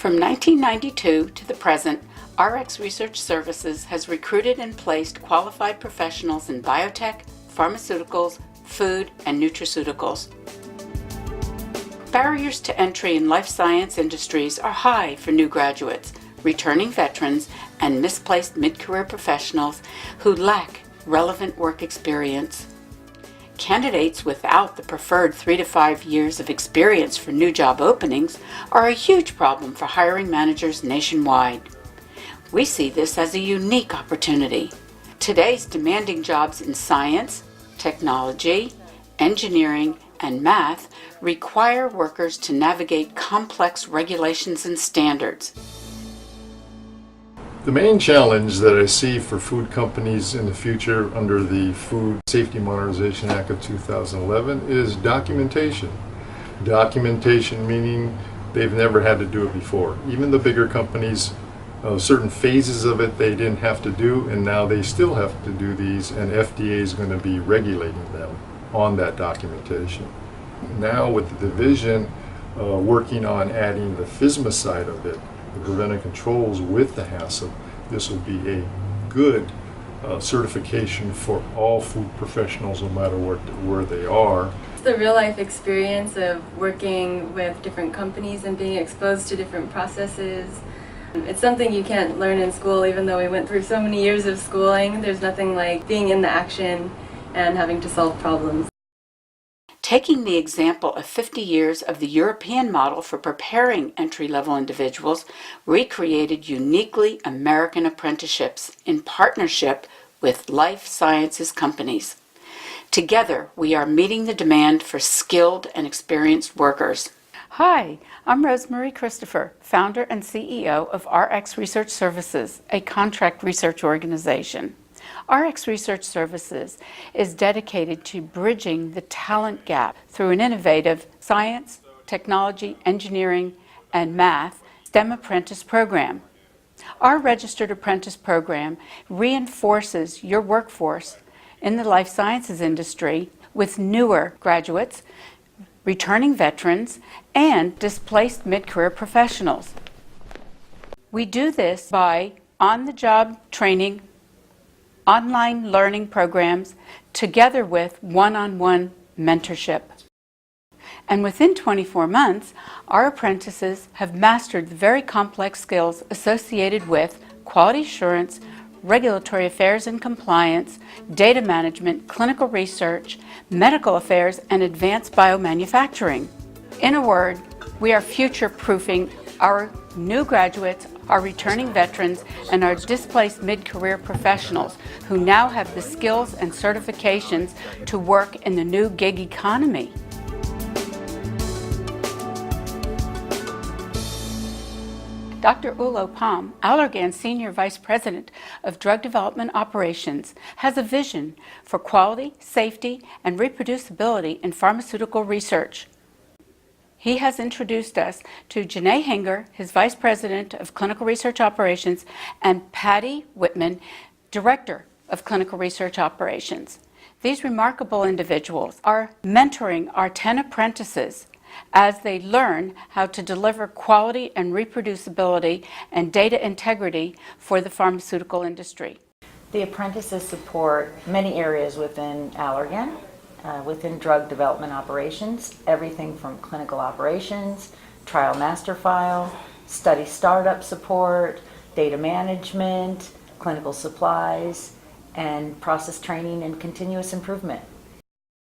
From 1992 to the present, RX Research Services has recruited and placed qualified professionals in biotech, pharmaceuticals, food, and nutraceuticals. Barriers to entry in life science industries are high for new graduates, returning veterans, and misplaced mid-career professionals who lack relevant work experience. Candidates without the preferred 3 to 5 years of experience for new job openings are a huge problem for hiring managers nationwide. We see this as a unique opportunity. Today's demanding jobs in science, technology, engineering, and math require workers to navigate complex regulations and standards. The main challenge that I see for food companies in the future under the Food Safety Modernization Act of 2011 is documentation. Documentation meaning they've never had to do it before. Even the bigger companies, certain phases of it they didn't have to do, and now they still have to do these, and FDA is going to be regulating them on that documentation. Now with the division working on adding the FSMA side of it, the preventive controls with the HACCP, this will be a good certification for all food professionals no matter where they are. The real life experience of working with different companies and being exposed to different processes. It's something you can't learn in school, even though we went through so many years of schooling. There's nothing like being in the action and having to solve problems. Taking the example of 50 years of the European model for preparing entry-level individuals, we created uniquely American apprenticeships in partnership with life sciences companies. Together, we are meeting the demand for skilled and experienced workers. Hi, I'm Rosemary Christopher, founder and CEO of RX Research Services, a contract research organization. RX Research Services is dedicated to bridging the talent gap through an innovative science, technology, engineering, and math STEM apprentice program. Our registered apprentice program reinforces your workforce in the life sciences industry with newer graduates, returning veterans, and displaced mid-career professionals. We do this by on-the-job training, online learning programs, together with one-on-one mentorship. And within 24 months, our apprentices have mastered the very complex skills associated with quality assurance, regulatory affairs and compliance, data management, clinical research, medical affairs, and advanced biomanufacturing. In a word, we are future-proofing our new graduates, our returning veterans, and our displaced mid-career professionals who now have the skills and certifications to work in the new gig economy. Dr. Ulo Palm, Allergan's Senior Vice President of Drug Development Operations, has a vision for quality, safety, and reproducibility in pharmaceutical research. He has introduced us to Janae Hinger, his Vice President of Clinical Research Operations, and Patty Whitman, Director of Clinical Research Operations. These remarkable individuals are mentoring our 10 apprentices as they learn how to deliver quality and reproducibility and data integrity for the pharmaceutical industry. The apprentices support many areas within Allergan. Within drug development operations, everything from clinical operations, trial master file, study startup support, data management, clinical supplies, and process training and continuous improvement.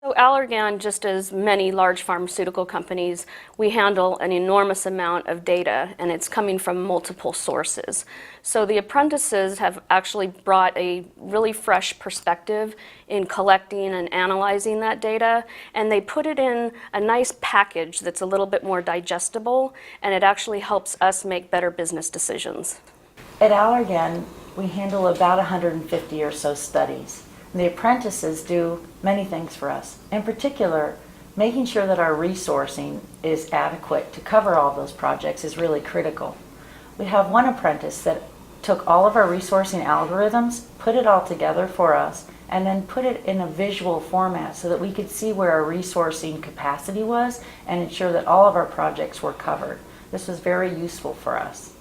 So Allergan, just as many large pharmaceutical companies, we handle an enormous amount of data, and it's coming from multiple sources. So the apprentices have actually brought a really fresh perspective in collecting and analyzing that data, and they put it in a nice package that's a little bit more digestible, and it actually helps us make better business decisions. At Allergan, we handle about 150 or so studies. The apprentices do many things for us. In particular, making sure that our resourcing is adequate to cover all those projects is really critical. We have one apprentice that took all of our resourcing algorithms, put it all together for us, and then put it in a visual format so that we could see where our resourcing capacity was and ensure that all of our projects were covered. This was very useful for us.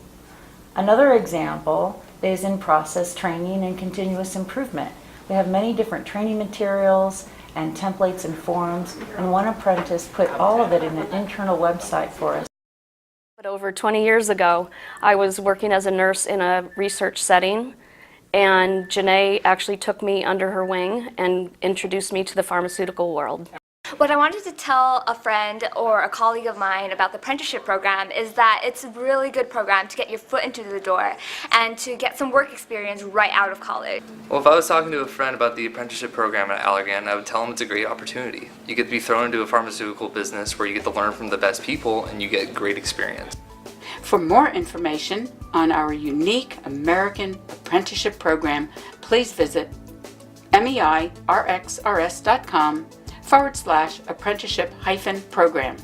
Another example is in process training and continuous improvement. We have many different training materials and templates and forums, and one apprentice put all of it in an internal website for us. But over 20 years ago, I was working as a nurse in a research setting, and Janae actually took me under her wing and introduced me to the pharmaceutical world. What I wanted to tell a friend or a colleague of mine about the apprenticeship program is that it's a really good program to get your foot into the door and to get some work experience right out of college. Well, if I was talking to a friend about the apprenticeship program at Allergan, I would tell them it's a great opportunity. You get to be thrown into a pharmaceutical business where you get to learn from the best people and you get great experience. For more information on our unique American apprenticeship program, please visit MEIRxRS.com/apprenticeship-program.